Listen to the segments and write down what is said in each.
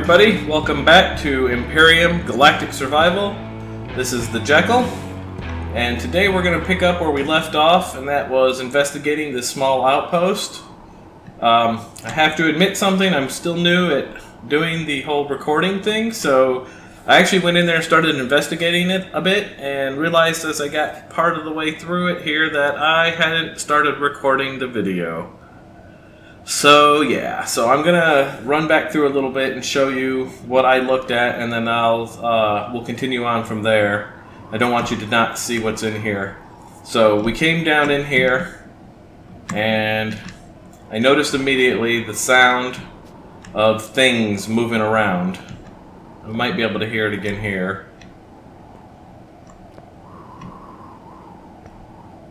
everybody, welcome back to Empyrion Galactic Survival. This is the Jekyll, and today we're going to pick up where we left off, and that was investigating this small outpost. I have to admit something, I'm still new at doing the whole recording thing, so I actually went in there and started investigating it a bit, and realized as I got part of the way through it here that I hadn't started recording the video. So yeah, so I'm gonna run back through a little bit and show you what I looked at, and then we'll continue on from there. I don't want you to not see what's in here. So we came down in here, and I noticed immediately the sound of things moving around. We might be able to hear it again here.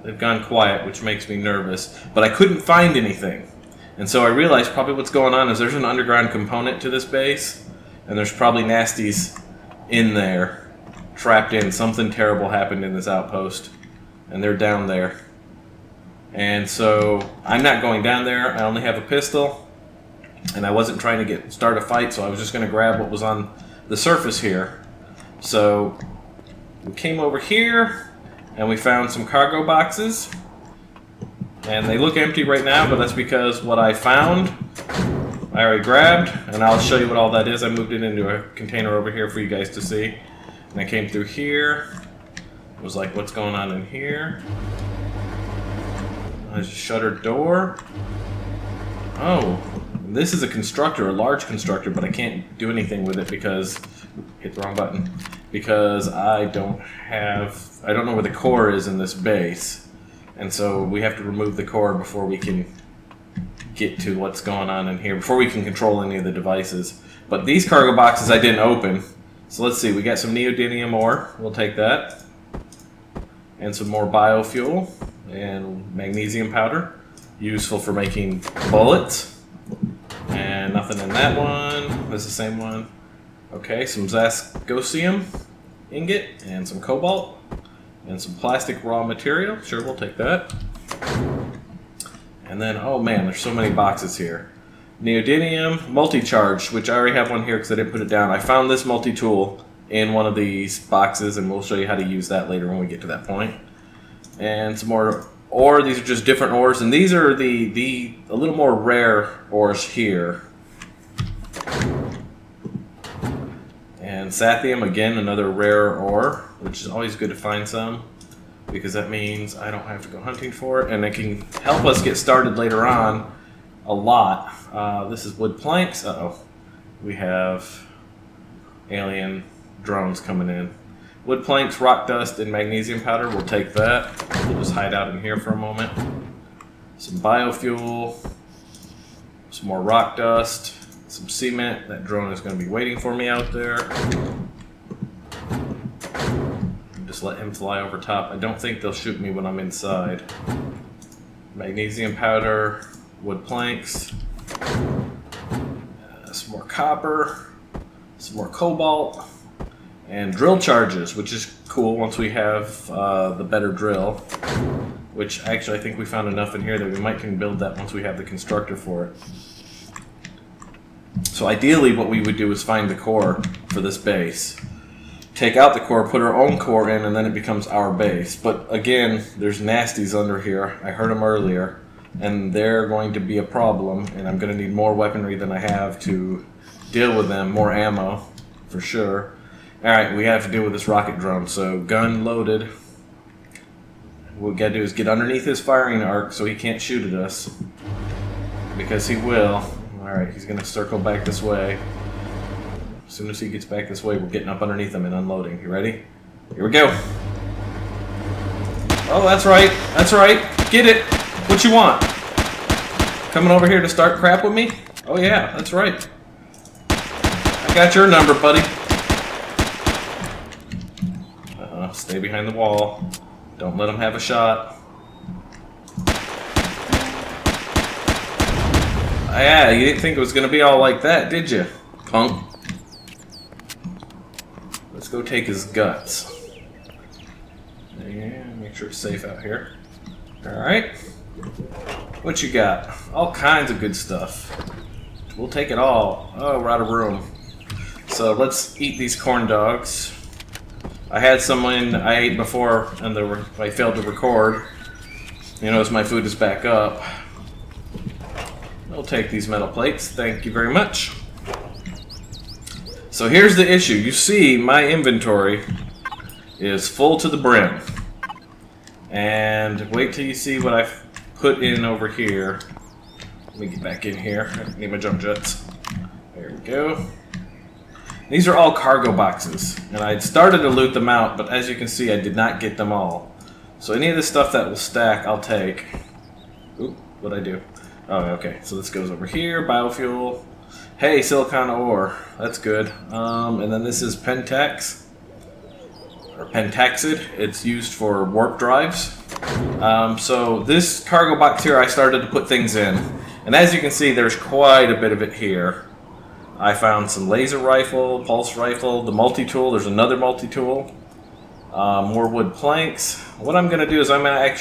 They've gone quiet, which makes me nervous, but I couldn't find anything. And so I realized probably what's going on is there's an underground component to this base, and there's probably nasties in there, trapped in. Something terrible happened in this outpost, and they're down there. And so I'm not going down there. I only have a pistol, and I wasn't trying to start a fight, so I was just going to grab what was on the surface here. So we came over here, and we found some cargo boxes. And they look empty right now, but that's because what I found, I already grabbed, and I'll show you what all that is. I moved it into a container over here for you guys to see. And I came through here. It was like, what's going on in here? There's a shuttered door. Oh, this is a constructor, a large constructor, but I can't do anything with it because, hit the wrong button, because I don't know where the core is in this base. And so we have to remove the core before we can get to what's going on in here, before we can control any of the devices. But these cargo boxes I didn't open. So let's see, we got some neodymium ore, we'll take that. And some more biofuel and magnesium powder, useful for making bullets. And nothing in that one, that's the same one. Okay, some zascosium ingot and some cobalt. And some plastic raw material. Sure, we'll take that. And then, oh man, there's so many boxes here. Neodymium, multi-charge, which I already have one here because I didn't put it down. I found this multi-tool in one of these boxes, and we'll show you how to use that later when we get to that point. And some more ore. These are just different ores, and these are a little more rare ores here. And sathium, again, another rare ore, which is always good to find some, because that means I don't have to go hunting for it, and it can help us get started later on a lot. This is wood planks. Uh-oh. We have alien drones coming in. Wood planks, rock dust, and magnesium powder. We'll take that. We'll just hide out in here for a moment. Some biofuel, some more rock dust, some cement. That drone is going to be waiting for me out there. Just let him fly over top. I don't think they'll shoot me when I'm inside. Magnesium powder, wood planks, some more copper, some more cobalt, and drill charges, which is cool once we have the better drill. Which actually I think we found enough in here that we might can build that once we have the constructor for it. So ideally what we would do is find the core for this base. Take out the core, put our own core in, and then it becomes our base. But again, there's nasties under here. I heard them earlier, and they're going to be a problem, and I'm going to need more weaponry than I have to deal with them. More ammo, for sure. Alright, we have to deal with this rocket drone, so gun loaded. What we got to do is get underneath his firing arc so he can't shoot at us. Because he will. Alright, he's going to circle back this way. As soon as he gets back this way, we're getting up underneath him and unloading. You ready? Here we go. Oh, that's right. That's right. Get it. What you want? Coming over here to start crap with me? Oh yeah, that's right. I got your number, buddy. Stay behind the wall. Don't let him have a shot. Yeah, you didn't think it was going to be all like that, did you, punk? Let's go take his guts. And make sure it's safe out here. Alright. What you got? All kinds of good stuff. We'll take it all. Oh, we're out of room. So let's eat these corn dogs. I had some when I ate before and I failed to record. You notice my food is back up. I'll take these metal plates. Thank you very much. So here's the issue. You see my inventory is full to the brim. And wait till you see what I've put in over here. Let me get back in here. I need my jump jets. There we go. These are all cargo boxes. And I'd started to loot them out, but as you can see, I did not get them all. So any of the stuff that will stack, I'll take. Oop, what'd I do? Oh, okay. So this goes over here. Biofuel. Hey, silicon ore. That's good. And then this is Pentax. Or Pentaxid. It's used for warp drives. So this cargo box here, I started to put things in. And as you can see, there's quite a bit of it here. I found some laser rifle, pulse rifle, the multi-tool. There's another multi-tool. More wood planks. What I'm going to do is I'm going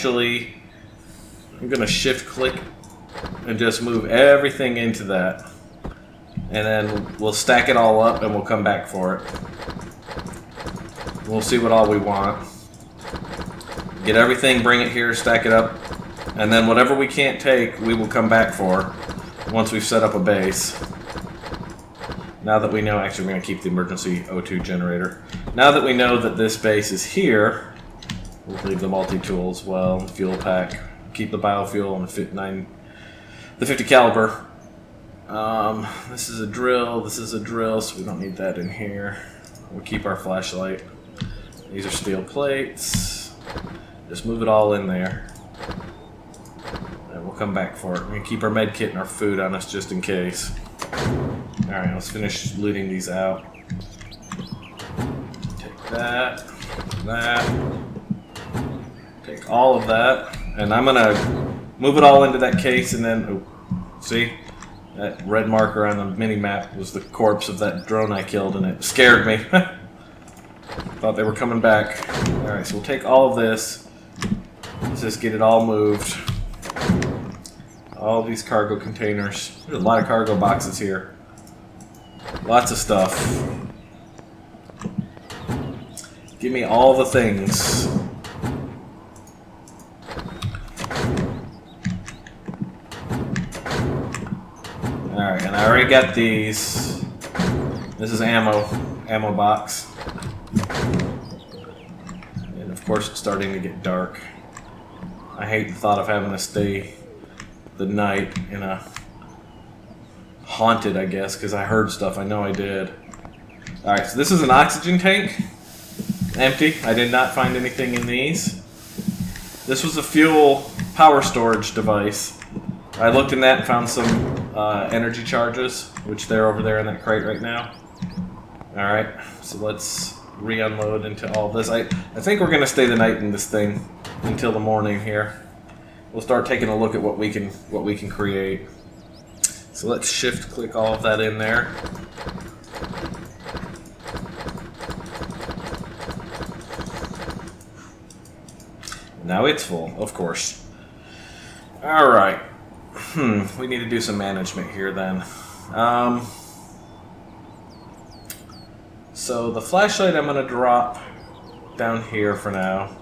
to shift click and just move everything into that. And then we'll stack it all up and we'll come back for it. We'll see what all we want. Get everything, bring it here, stack it up. And then whatever we can't take, we will come back for once we've set up a base. Now that we know, actually we're going to keep the emergency O2 generator. Now that we know that this base is here, we'll leave the multi-tool as well, the fuel pack, keep the biofuel and the 50 caliber. This is a drill, so we don't need that in here. We'll keep our flashlight. These are steel plates. Just move it all in there. And we'll come back for it. We're going to keep our med kit and our food on us just in case. Alright, let's finish looting these out. Take that. Take all of that. And I'm going to move it all into that case and then... Oh, see? That red marker on the mini-map was the corpse of that drone I killed and it scared me. Thought they were coming back. Alright, so we'll take all of this. Let's just get it all moved. All these cargo containers. There's a lot of cargo boxes here. Lots of stuff. Give me all the things. Alright, and I already got these. This is ammo box. And of course it's starting to get dark. I hate the thought of having to stay the night in a haunted, I guess, because I heard stuff. I know I did. Alright, so this is an oxygen tank. Empty. I did not find anything in these. This was a fuel power storage device. I looked in that and found some energy charges, which they're over there in that crate right now. Alright, so let's re-unload into all this. I think we're going to stay the night in this thing until the morning here. We'll start taking a look at what we can create. So let's shift click all of that in there. Now it's full, of course. Alright. We need to do some management here then. So the flashlight I'm going to drop down here for now.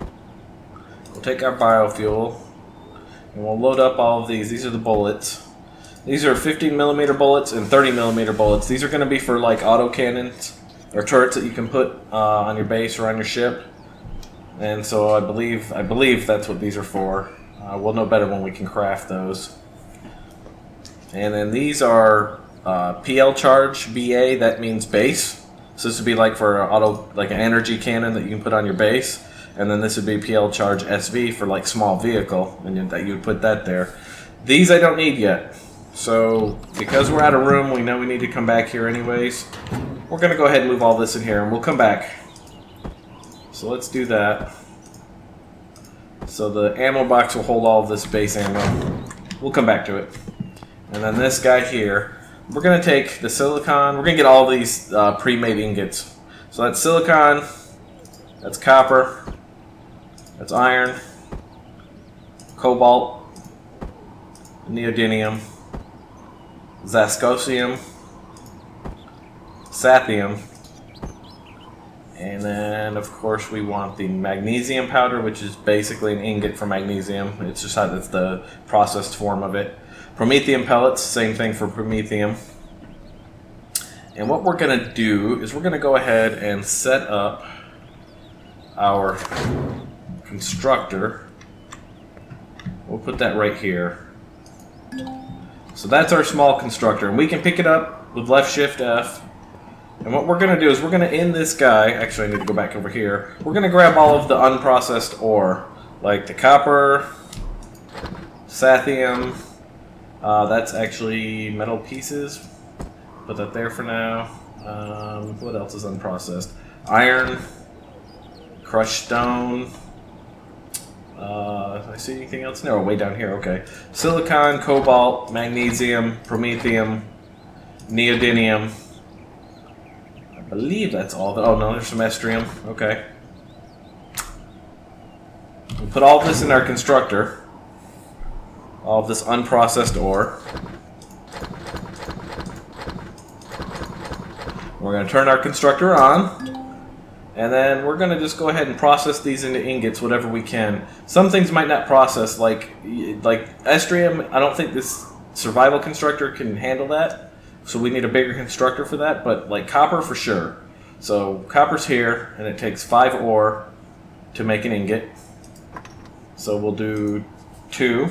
We'll take our biofuel and we'll load up all of these. These are the bullets. These are 15mm bullets and 30mm bullets. These are going to be for like autocannons or turrets that you can put on your base or on your ship. And so I believe that's what these are for. We'll know better when we can craft those. And then these are PL charge BA. That means base. So this would be like for like an energy cannon that you can put on your base. And then this would be PL charge SV for like small vehicle, and that you would put that there. These I don't need yet. So because we're out of room, we know we need to come back here anyways. We're gonna go ahead and move all this in here, and we'll come back. So let's do that. So the ammo box will hold all of this base ammo. We'll come back to it. And then this guy here, we're gonna take the silicon. We're gonna get all these pre-made ingots. So that's silicon. That's copper. That's iron, cobalt, neodymium, zascosium, sathium. And then, of course, we want the magnesium powder, which is basically an ingot for magnesium. It's just how it's the processed form of it. Promethium pellets, same thing for promethium. And what we're going to do is we're going to go ahead and set up our constructor. We'll put that right here. So that's our small constructor, and we can pick it up with left shift F. And what we're going to do is we're going to end this guy. Actually, I need to go back over here. We're going to grab all of the unprocessed ore, like the copper, sathium. That's actually metal pieces. Put that there for now. What else is unprocessed? Iron, crushed stone. I see anything else? No, way down here. Okay. Silicon, cobalt, magnesium, promethium, neodymium. I believe that's all. Oh no, there's some estrium. Okay. We'll put all this in our constructor. All of this unprocessed ore. We're going to turn our constructor on. And then we're going to just go ahead and process these into ingots, whatever we can. Some things might not process, like estrium. I don't think this survival constructor can handle that. So we need a bigger constructor for that. But like copper for sure. So copper's here, and it takes 5 ore to make an ingot. So we'll do 2.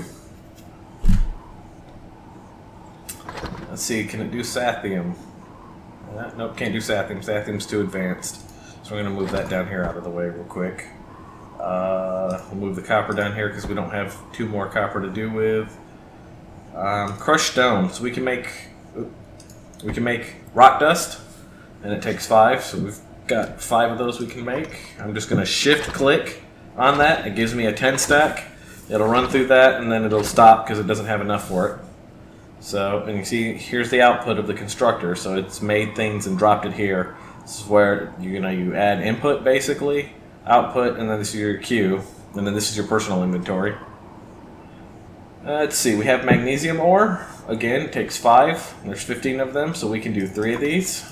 Let's see, can it do sathium? Nope, can't do sathium. Sathium's too advanced. So we're going to move that down here out of the way real quick. We'll move the copper down here because we don't have 2 more copper to do with. Crushed stone. So we can make rock dust, and it takes 5. So we've got 5 of those we can make. I'm just going to shift click on that. It gives me a 10 stack. It'll run through that, and then it'll stop because it doesn't have enough for it. So, and you see, here's the output of the constructor. So it's made things and dropped it here. This is where you add input basically, output, and then this is your queue, and then this is your personal inventory. Let's see, we have magnesium ore. Again, it takes 5. There's 15 of them, so we can do 3 of these.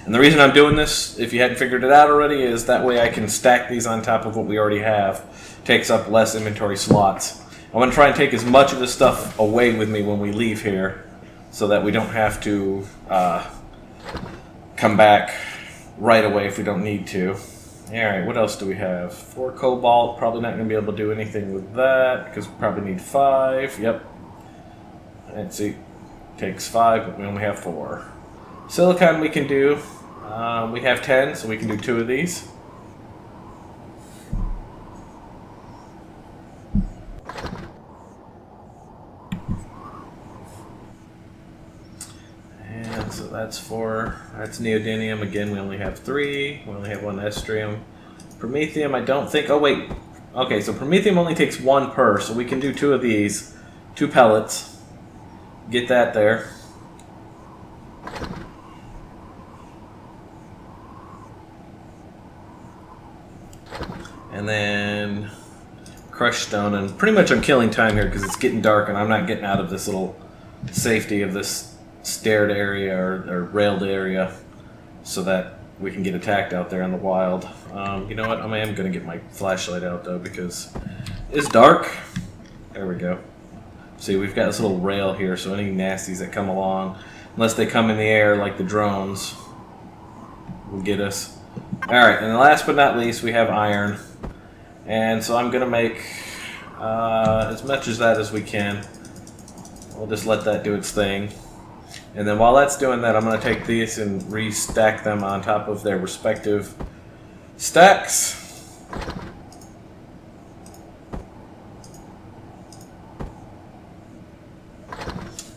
And the reason I'm doing this, if you hadn't figured it out already, is that way I can stack these on top of what we already have. Takes up less inventory slots. I want to try and take as much of this stuff away with me when we leave here, so that we don't have to come back right away if we don't need to. Alright, what else do we have? 4 cobalt, probably not going to be able to do anything with that, because we probably need 5. Yep. Let's see. Takes 5, but we only have 4. Silicon we can do. We have 10, so we can do 2 of these. So that's neodymium. Again, we only have 3. We only have 1 estrium. Promethium, I don't think. Oh, wait. Okay, so promethium only takes 1 per, so we can do 2 of these. 2 pellets. Get that there. And then crushed stone. And pretty much I'm killing time here because it's getting dark and I'm not getting out of this little safety of this staired area or railed area so that we can get attacked out there in the wild. You know what? I am going to get my flashlight out though because it's dark. There we go. See, we've got this little rail here, so any nasties that come along, unless they come in the air like the drones, will get us. Alright, and last but not least, we have iron. And so I'm going to make as much of that as we can. We'll just let that do its thing. And then while that's doing that, I'm going to take these and restack them on top of their respective stacks.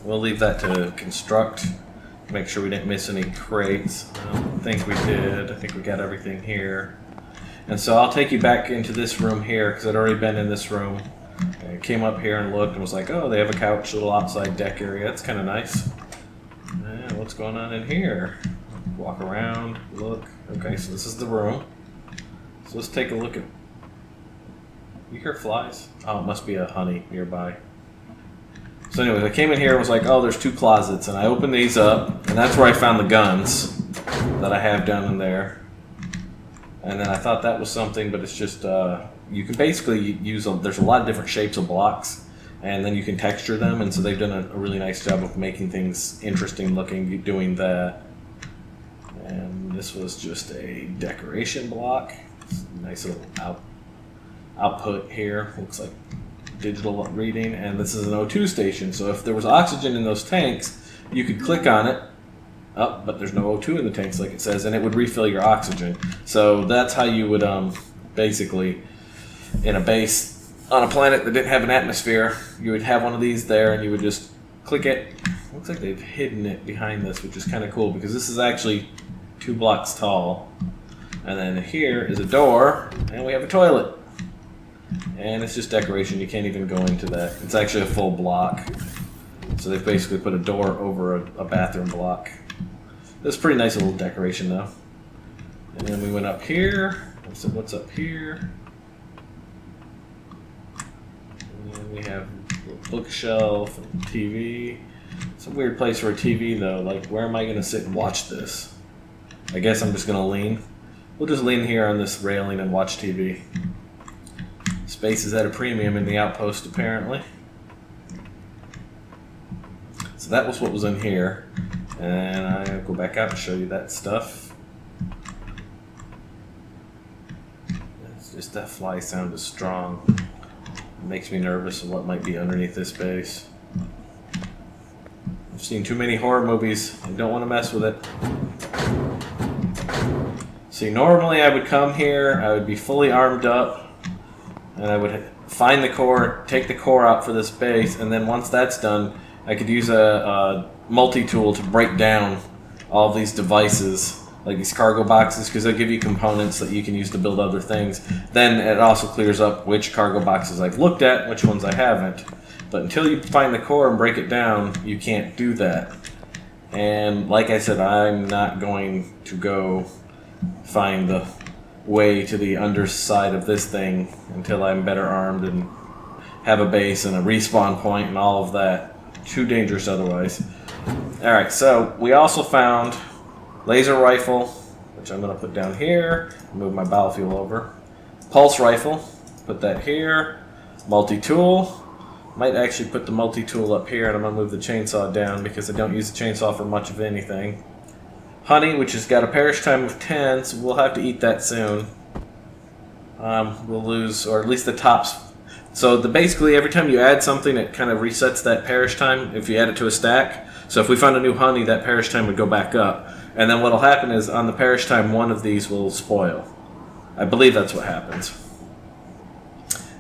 We'll leave that to construct. Make sure we didn't miss any crates. I don't think we did. I think we got everything here. And so I'll take you back into this room here because I'd already been in this room. I came up here and looked and was like, oh, they have a couch, little outside deck area. That's kind of nice. What's going on in here? Walk around, look. Okay, so this is the room. So let's take a look at... You hear flies? Oh, it must be a honey nearby. So anyways, I came in here and was like, oh, there's 2 closets, and I opened these up, and that's where I found the guns that I have down in there. And then I thought that was something, but it's just, you can basically use them. There's a lot of different shapes of blocks, and then you can texture them, and so they've done a really nice job of making things interesting looking, doing that. And this was just a decoration block. Nice little output here. Looks like digital reading, and this is an O2 station, so if there was oxygen in those tanks, you could click on it. Oh, but there's no O2 in the tanks like it says, and it would refill your oxygen. So that's how you would basically, in a base on a planet that didn't have an atmosphere, you would have one of these there, and you would just click it. Looks like they've hidden it behind this, which is kind of cool because this is actually 2 blocks tall. And then here is a door, and we have a toilet. And it's just decoration. You can't even go into that. It's actually a full block. So they've basically put a door over a bathroom block. That's a pretty nice little decoration, though. And then we went up here. So what's up here? And then we have a bookshelf and TV. It's a weird place for a TV, though. Like, where am I going to sit and watch this? I guess I'm just going to lean. We'll just lean here on this railing and watch TV. Space is at a premium in the Outpost, apparently. So that was what was in here. And I'll go back out and show you that stuff. It's just that fly sound is strong. It makes me nervous of what might be underneath this base. I've seen too many horror movies and don't want to mess with it. See, normally I would come here, I would be fully armed up, and I would find the core, take the core out for this base, and then once that's done, I could use a multi-tool to break down all of these devices, like these cargo boxes, because they give you components that you can use to build other things. Then it also clears up which cargo boxes I've looked at, which ones I haven't. But until you find the core and break it down, you can't do that. And like I said, I'm not going to go find the way to the underside of this thing until I'm better armed and have a base and a respawn point and all of that. Too dangerous otherwise. Alright, so we also found laser rifle, which I'm going to put down here, move my biofuel over. Pulse rifle, put that here. Multi-tool, might actually put the multi-tool up here, and I'm going to move the chainsaw down because I don't use the chainsaw for much of anything. Honey, which has got a perish time of 10, so we'll have to eat that soon. We'll lose, or at least the tops. So basically every time you add something, it kind of resets that perish time if you add it to a stack. So if we found a new honey, that perish time would go back up. And then what will happen is on the perish time, one of these will spoil. I believe that's what happens.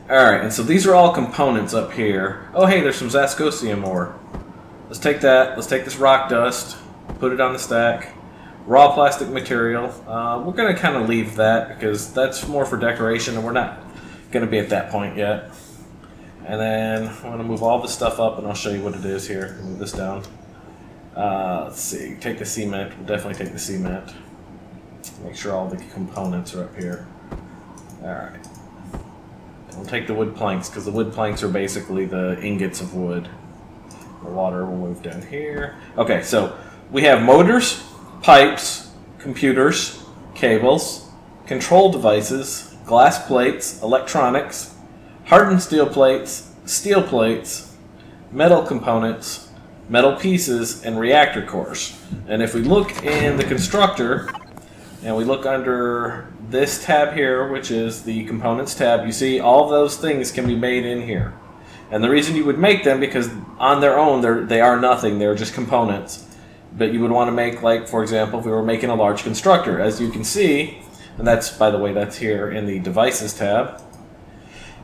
Alright, and so these are all components up here. Oh hey, there's some Zascosium ore. Let's take that, let's take this rock dust, put it on the stack. Raw plastic material. We're going to kind of leave that because that's more for decoration and we're not going to be at that point yet. And then I'm going to move all this stuff up and I'll show you what it is here. Move this down. Let's see. Take the cement. We'll definitely take the cement. Make sure all the components are up here. Alright. We'll take the wood planks because the wood planks are basically the ingots of wood. The water will move down here. Okay, so we have motors, pipes, computers, cables, control devices, glass plates, electronics, hardened steel plates, metal components, metal pieces, and reactor cores. And if we look in the constructor, and we look under this tab here, which is the components tab, you see all of those things can be made in here. And the reason you would make them, because on their own, they are nothing, they're just components. But you would want to make, like, for example, if we were making a large constructor. As you can see, and that's, by the way, that's here in the Devices tab,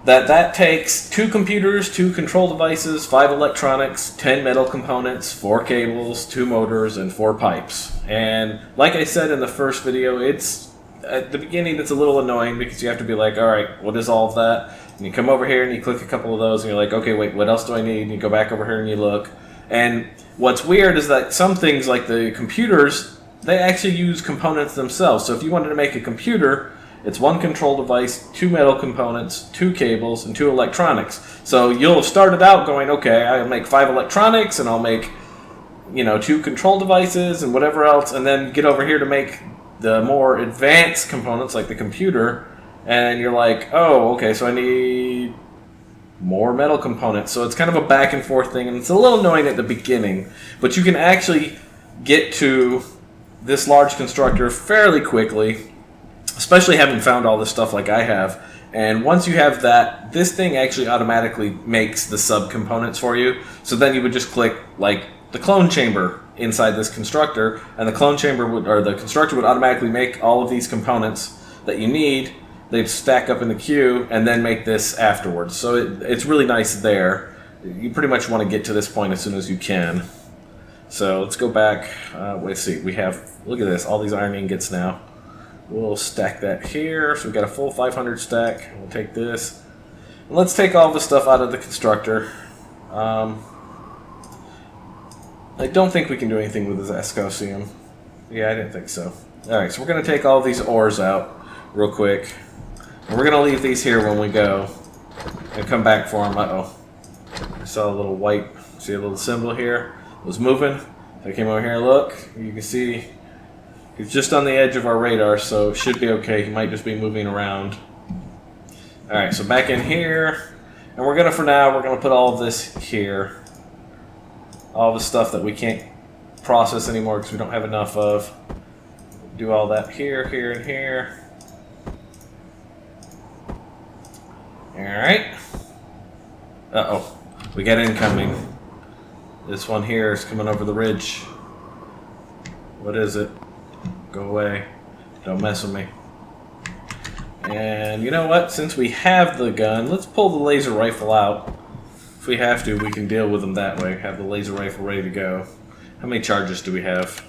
that takes 2 computers, 2 control devices, 5 electronics, 10 metal components, 4 cables, 2 motors, and 4 pipes. And like I said in the first video, it's at the beginning it's a little annoying because you have to be like, alright, what is all of that? And you come over here and you click a couple of those and you're like, okay, wait, what else do I need? And you go back over here and you look. And what's weird is that some things, like the computers, they actually use components themselves. So if you wanted to make a computer, It's one control device, 2 metal components, 2 cables, and 2 electronics. So you'll have started out going, okay, I'll make 5 electronics, and I'll make, 2 control devices, and whatever else, and then get over here to make the more advanced components, like the computer, and you're like, oh, okay, so I need more metal components. So it's kind of a back and forth thing, and it's a little annoying at the beginning, but you can actually get to this large constructor fairly quickly, especially having found all this stuff like I have. And once you have that, this thing actually automatically makes the subcomponents for you. So then you would just click like the clone chamber inside this constructor, and the clone chamber the constructor would automatically make all of these components that you need. They'd stack up in the queue and then make this afterwards. So it's really nice there. You pretty much want to get to this point as soon as you can. So let's go back. Let's see. We have, look at this, all these iron ingots now. We'll stack that here. So we've got a full 500 stack. We'll take this. And let's take all the stuff out of the constructor. I don't think we can do anything with this Ascosium. Yeah, I didn't think so. Alright, so we're going to take all these ores out real quick. And we're going to leave these here when we go. And come back for them. Uh-oh. I saw a little white, see a little symbol here? It was moving. I came over here and look. You can see he's just on the edge of our radar, so it should be okay. He might just be moving around. Alright, so back in here. And we're going to, for now, we're going to put all of this here. All the stuff that we can't process anymore because we don't have enough of. Do all that here, here, and here. Alright. Uh-oh. We got incoming. This one here is coming over the ridge. What is it? Go away. Don't mess with me. And you know what? Since we have the gun, let's pull the laser rifle out. If we have to, we can deal with them that way. Have the laser rifle ready to go. How many charges do we have?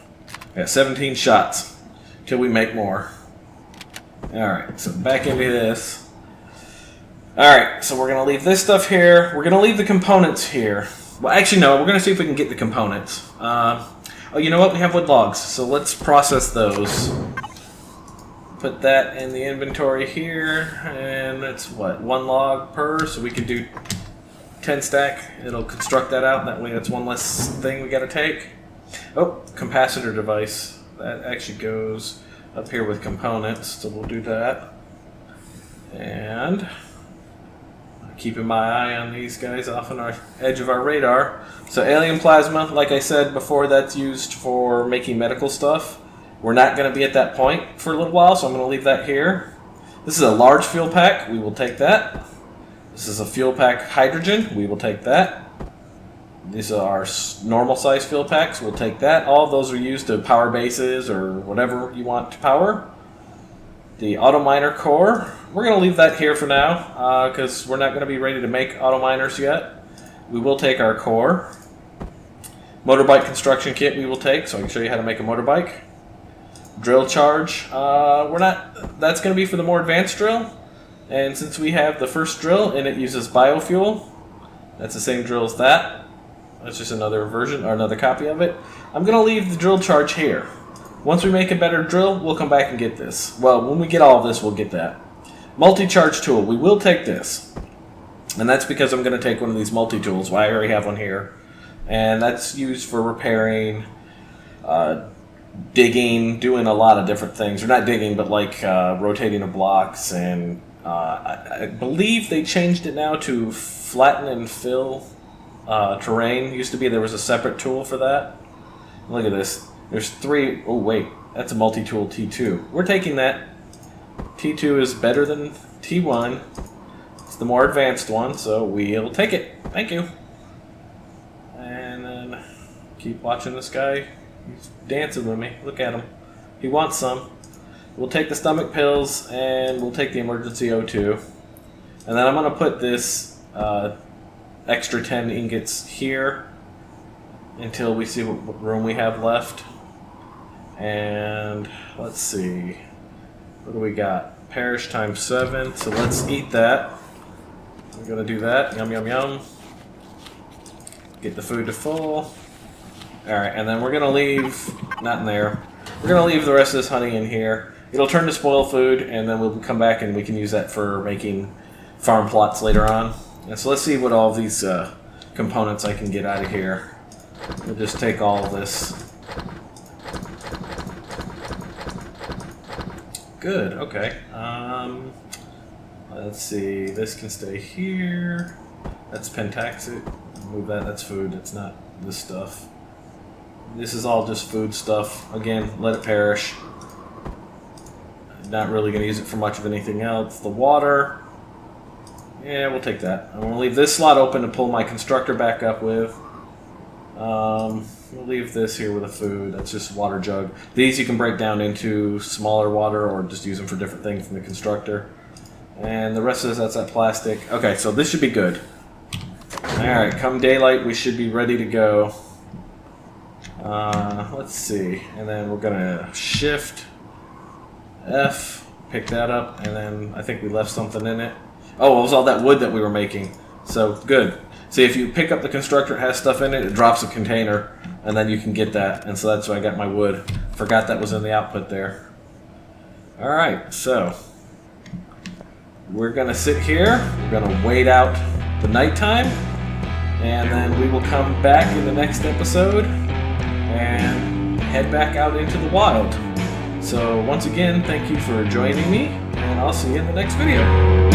We got 17 shots. Till we make more. Alright, so back into this. Alright, so we're going to leave this stuff here. We're going to leave the components here. Well, actually, no. We're going to see if we can get the components. Oh, you know what? We have wood logs. So let's process those. Put that in the inventory here. And it's, what, 1 log per? So we can do 10 stack. It'll construct that out. That way that's one less thing we got to take. Oh, capacitor device. That actually goes up here with components. So we'll do that. And keeping my eye on these guys off on our edge of our radar. So alien plasma, like I said before, that's used for making medical stuff. We're not going to be at that point for a little while, so I'm going to leave that here. This is a large fuel pack. We will take that. This is a fuel pack hydrogen. We will take that. These are our normal size fuel packs. We'll take that. All of those are used to power bases or whatever you want to power. The auto miner core, we're going to leave that here for now because we're not going to be ready to make auto miners yet. We will take our core. Motorbike construction kit we will take, so I can show you how to make a motorbike. Drill charge, that's going to be for the more advanced drill. And since we have the first drill and it uses biofuel, that's the same drill as that. That's just another version or another copy of it. I'm going to leave the drill charge here. Once we make a better drill, we'll come back and get this. Well, when we get all of this, we'll get that. Multi-charge tool, we will take this. And that's because I'm going to take one of these multi-tools. Well, I already have one here. And that's used for repairing, digging, doing a lot of different things. Or not digging, but like rotating the blocks. And I believe they changed it now to flatten and fill terrain. Used to be there was a separate tool for that. Look at this. There's 3. Oh, wait. That's a multi-tool T2. We're taking that. T2 is better than T1. It's the more advanced one, so we'll take it. Thank you. And then keep watching this guy. He's dancing with me. Look at him. He wants some. We'll take the stomach pills, and we'll take the emergency O2. And then I'm going to put this extra 10 ingots here until we see what room we have left. And let's see, what do we got? Perish times 7, so let's eat that. We're gonna do that. Yum, yum, yum. Get the food to full. Alright, and then we're gonna leave, not in there, we're gonna leave the rest of this honey in here. it'll turn to spoil food, and then we'll come back and we can use that for making farm plots later on. And so let's see what all of these components I can get out of here. We'll just take all of this. Good, okay. Let's see, this can stay here. That's pentaxic. Move that, that's food, that's not this stuff. This is all just food stuff. Again, let it perish. Not really going to use it for much of anything else. The water, yeah, we'll take that. I'm going to leave this slot open to pull my constructor back up with. We'll leave this here with the food. That's just water jug. These you can break down into smaller water or just use them for different things in the constructor. And the rest of this, that's that plastic. Okay, so this should be good. Alright, come daylight, we should be ready to go. Let's see. And then we're going to shift F, pick that up, and then I think we left something in it. Oh, it was all that wood that we were making. So, good. See, if you pick up the constructor, it has stuff in it, it drops a container, and then you can get that. And so that's why I got my wood. Forgot that was in the output there. Alright, so we're going to sit here. We're going to wait out the nighttime, and then we will come back in the next episode and head back out into the wild. So once again, thank you for joining me, and I'll see you in the next video.